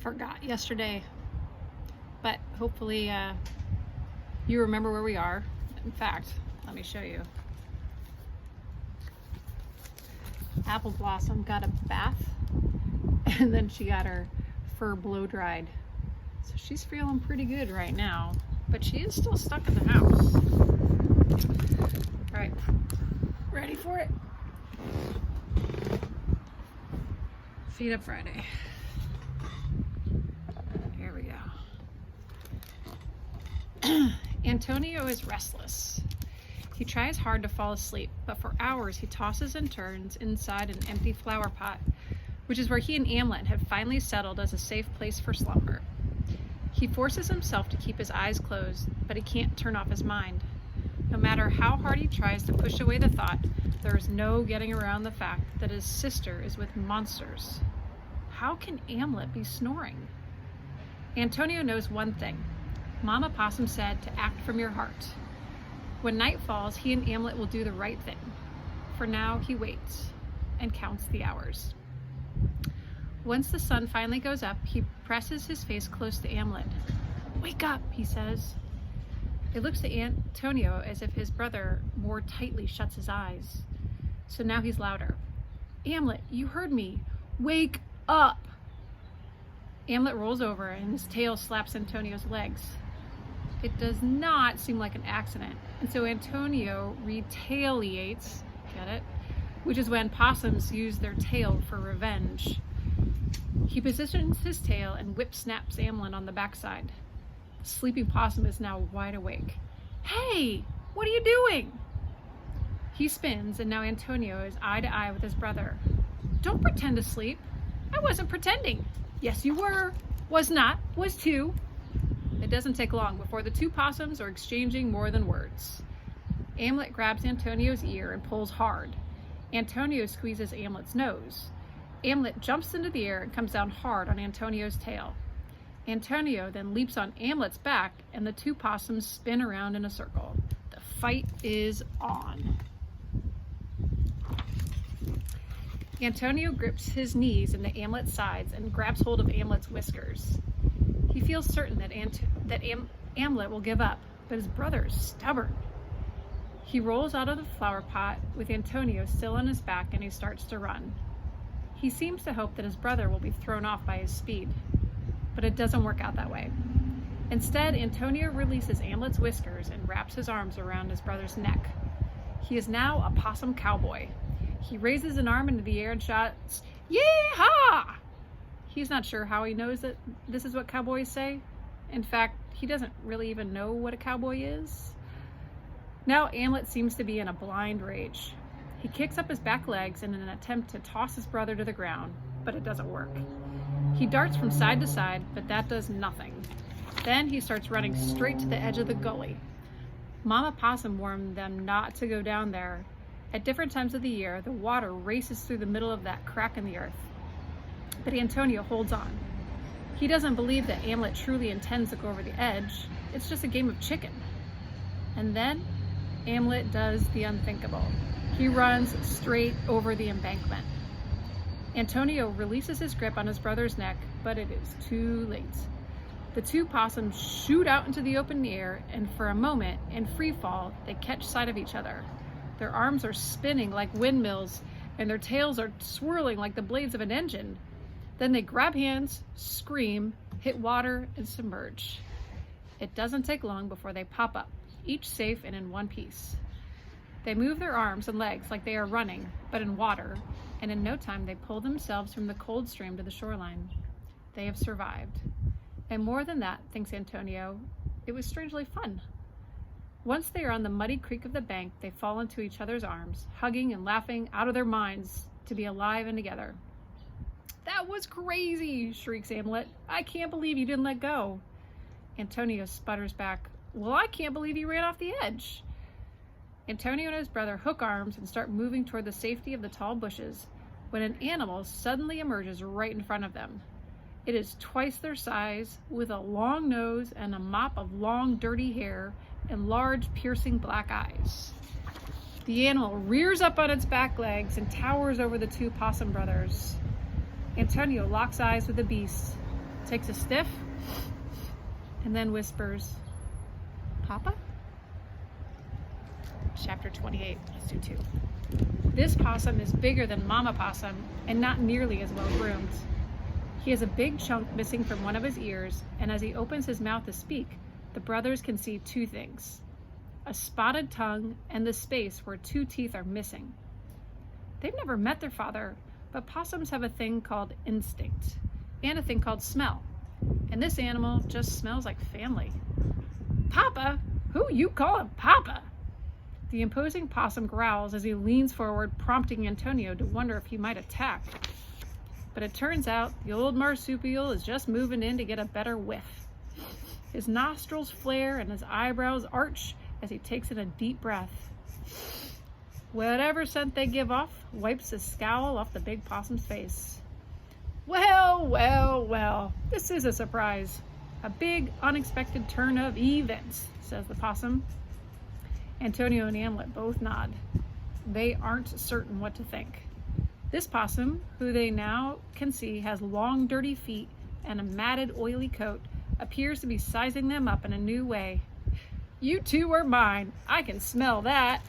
forgot yesterday, but hopefully you remember where we are. In fact, let me show you. Apple Blossom got a bath and then she got her fur blow dried. So she's feeling pretty good right now, but she is still stuck in the house. All right, ready for it? Feed Up Friday. Here we go. Antonio is restless. He tries hard to fall asleep, but for hours he tosses and turns inside an empty flower pot, which is where he and Amlet had finally settled as a safe place for slumber. He forces himself to keep his eyes closed, but he can't turn off his mind. No matter how hard he tries to push away the thought, there is no getting around the fact that his sister is with monsters. How can Amlet be snoring? Antonio knows one thing. Mama Possum said to act from your heart. When night falls, he and Amlet will do the right thing. For now, he waits and counts the hours. Once the sun finally goes up, he presses his face close to Amlet. "Wake up," he says. It looks to Antonio as if his brother more tightly shuts his eyes. So now he's louder. "Amlet, you heard me. Wake up." Amlet rolls over and his tail slaps Antonio's legs. It does not seem like an accident, and so Antonio retaliates, get it? Which is when possums use their tail for revenge. He positions his tail and whip snaps Amlet on the backside. The sleeping possum is now wide awake. "Hey, what are you doing?" He spins, and now Antonio is eye to eye with his brother. "Don't pretend to sleep." "I wasn't pretending." "Yes, you were." "Was not." "Was too." It doesn't take long before the two possums are exchanging more than words. Amlet grabs Antonio's ear and pulls hard. Antonio squeezes Amlet's nose. Amlet jumps into the air and comes down hard on Antonio's tail. Antonio then leaps on Amlet's back, and the two possums spin around in a circle. The fight is on. Antonio grips his knees into Amlet's sides and grabs hold of Amlet's whiskers. He feels certain that Amlet will give up, but his brother is stubborn. He rolls out of the flower pot with Antonio still on his back, and he starts to run. He seems to hope that his brother will be thrown off by his speed, but it doesn't work out that way. Instead, Antonio releases Amlet's whiskers and wraps his arms around his brother's neck. He is now a possum cowboy. He raises an arm into the air and shouts, "Yee-haw!" He's not sure how he knows that this is what cowboys say. In fact, he doesn't really even know what a cowboy is. Now Amlet seems to be in a blind rage. He kicks up his back legs in an attempt to toss his brother to the ground, but it doesn't work. He darts from side to side, but that does nothing. Then he starts running straight to the edge of the gully. Mama Possum warned them not to go down there. At different times of the year, the water races through the middle of that crack in the earth. But Antonio holds on. He doesn't believe that Amlet truly intends to go over the edge. It's just a game of chicken. And then Amlet does the unthinkable. He runs straight over the embankment. Antonio releases his grip on his brother's neck, but it is too late. The two possums shoot out into the open air, and for a moment, in free fall, they catch sight of each other. Their arms are spinning like windmills, and their tails are swirling like the blades of an engine. Then they grab hands, scream, hit water, and submerge. It doesn't take long before they pop up, each safe and in one piece. They move their arms and legs like they are running, but in water, and in no time they pull themselves from the cold stream to the shoreline. They have survived. And more than that, thinks Antonio, it was strangely fun. Once they are on the muddy creek of the bank, they fall into each other's arms, hugging and laughing out of their minds to be alive and together. "That was crazy," shrieks Amlet. "I can't believe you didn't let go." Antonio sputters back, "Well, I can't believe you ran off the edge." Antonio and his brother hook arms and start moving toward the safety of the tall bushes when an animal suddenly emerges right in front of them. It is twice their size, with a long nose and a mop of long, dirty hair and large, piercing black eyes. The animal rears up on its back legs and towers over the two possum brothers. Antonio locks eyes with the beast. takes a sniff and then whispers, "Papa?" Chapter 28, let's do 2. This possum is bigger than Mama Possum and not nearly as well groomed. He has a big chunk missing from one of his ears, and as he opens his mouth to speak, the brothers can see 2 things: a spotted tongue and the space where 2 teeth are missing. They've never met their father, but possums have a thing called instinct and a thing called smell, and this animal just smells like family. "Papa? Who you callin' Papa?" The imposing possum growls as he leans forward, prompting Antonio to wonder if he might attack. But it turns out the old marsupial is just moving in to get a better whiff. His nostrils flare and his eyebrows arch as he takes in a deep breath. Whatever scent they give off wipes the scowl off the big possum's face. "Well, well, well, this is a surprise. A big, unexpected turn of events," says the possum. Antonio and Amlet both nod. They aren't certain what to think. This possum, who they now can see has long, dirty feet and a matted, oily coat, appears to be sizing them up in a new way. "You 2 are mine. I can smell that."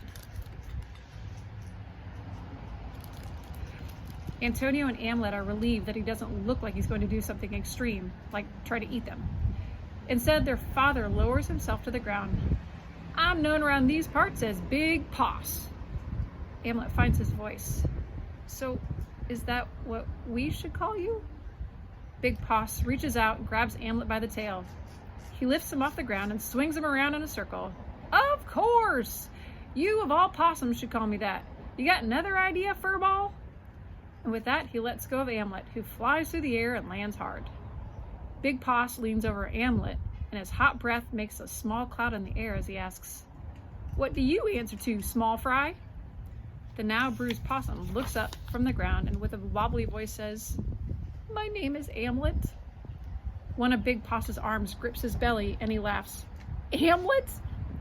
Antonio and Amlet are relieved that he doesn't look like he's going to do something extreme, like try to eat them. Instead, their father lowers himself to the ground. "I'm known around these parts as Big Poss." Amlet finds his voice. "So, is that what we should call you?" Big Poss reaches out and grabs Amlet by the tail. He lifts him off the ground and swings him around in a circle. "Of course! You of all possums should call me that. You got another idea, Furball?" And with that, he lets go of Amlet, who flies through the air and lands hard. Big Poss leans over Amlet, and his hot breath makes a small cloud in the air as he asks, "What do you answer to, small fry?" The now bruised possum looks up from the ground and with a wobbly voice says, "My name is Amlet." One of Big Poss's arms grips his belly and he laughs. "Amlet?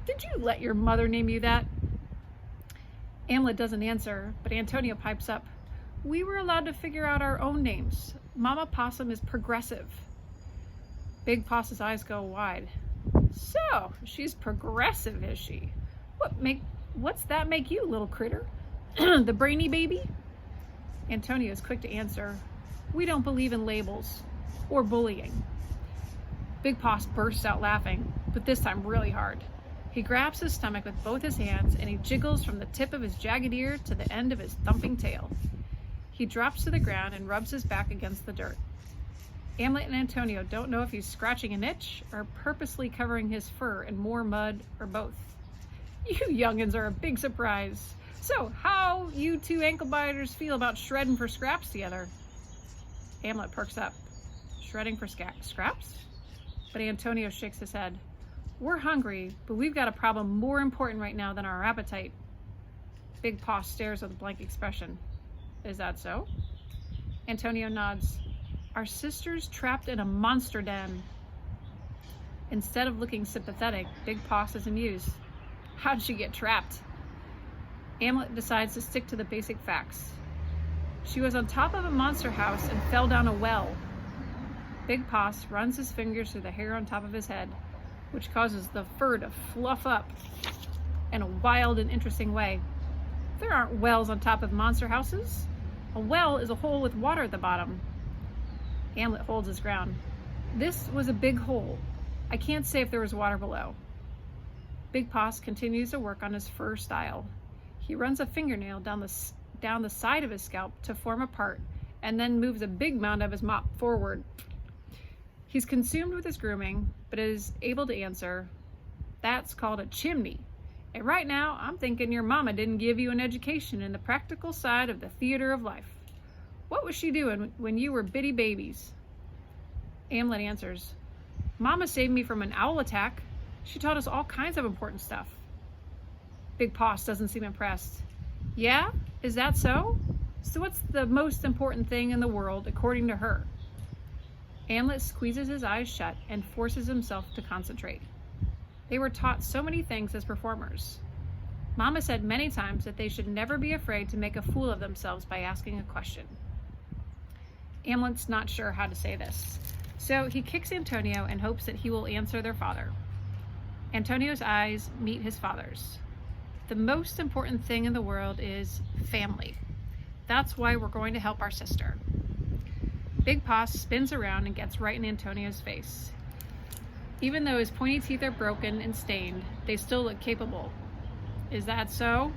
Did you let your mother name you that?" Amlet doesn't answer, but Antonio pipes up, "We were allowed to figure out our own names. Mama Possum is progressive." Big Poss's eyes go wide. "So, she's progressive, is she? What's that make you, little critter? The brainy baby?" Antonio is quick to answer, "We don't believe in labels or bullying." Big Poss bursts out laughing, but this time really hard. He grabs his stomach with both his hands and he jiggles from the tip of his jagged ear to the end of his thumping tail. He drops to the ground and rubs his back against the dirt. Amlet and Antonio don't know if he's scratching an itch or purposely covering his fur in more mud or both. "You youngins are a big surprise. So, how you 2 ankle biters feel about shredding for scraps together?" Amlet perks up. "Shredding for scraps?" But Antonio shakes his head. "We're hungry, but we've got a problem more important right now than our appetite." Big Poss stares with a blank expression. "Is that so?" Antonio nods. "Our sister's trapped in a monster den." Instead of looking sympathetic, Big Poss is amused. "How'd she get trapped?" Amlet decides to stick to the basic facts. "She was on top of a monster house and fell down a well." Big Poss runs his fingers through the hair on top of his head, which causes the fur to fluff up in a wild and interesting way. There aren't wells on top of monster houses. A well is a hole with water at the bottom. Amlet holds his ground. "This was a big hole. I can't say if there was water below." Big Poss continues to work on his fur style. He runs a fingernail down the side of his scalp to form a part, and then moves a big mound of his mop forward. He's consumed with his grooming, but is able to answer, "That's called a chimney. And right now, I'm thinking your mama didn't give you an education in the practical side of the theater of life. What was she doing when you were bitty babies?" Amlet answers, "Mama saved me from an owl attack. She taught us all kinds of important stuff." Big Poss doesn't seem impressed. "Yeah? Is that so? So what's the most important thing in the world according to her?" Amlet squeezes his eyes shut and forces himself to concentrate. They were taught so many things as performers. Mama said many times that they should never be afraid to make a fool of themselves by asking a question. Amlet's not sure how to say this. So he kicks Antonio and hopes that he will answer their father. Antonio's eyes meet his father's. The most important thing in the world is family. That's why we're going to help our sister. Big Poss spins around and gets right in Antonio's face. Even though his pointy teeth are broken and stained, they still look capable. Is that so?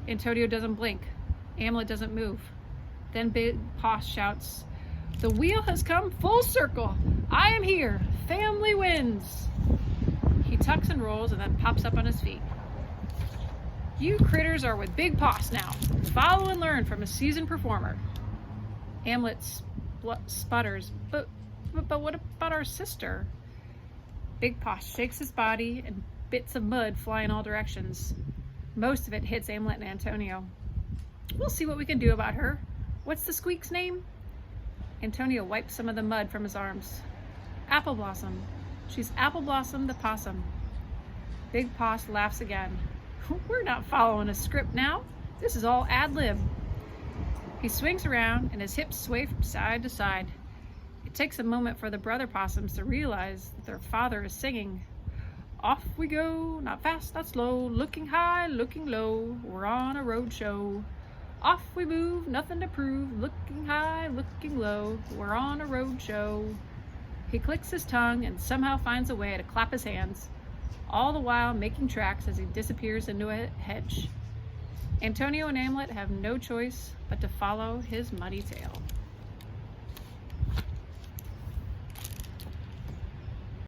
Antonio doesn't blink. Amlet doesn't move. Then Big Poss shouts, "The wheel has come full circle. I am here. Family wins." He tucks and rolls and then pops up on his feet. "You critters are with Big Poss now. Follow and learn from a seasoned performer." Amlet sputters, but what about our sister?" Big Poss shakes his body and bits of mud fly in all directions. Most of it hits Amlet and Antonio. "We'll see what we can do about her. What's the squeak's name?" Antonio wipes some of the mud from his arms. "Apple Blossom. She's Apple Blossom the possum." Big Poss laughs again. "We're not following a script now. This is all ad lib." He swings around and his hips sway from side to side. It takes a moment for the brother possums to realize that their father is singing. "Off we go, not fast, not slow, looking high, looking low, we're on a road show. Off we move, nothing to prove, looking high, looking low, we're on a road show." He clicks his tongue and somehow finds a way to clap his hands, all the while making tracks as he disappears into a hedge. Antonio and Amlet have no choice but to follow his muddy tail.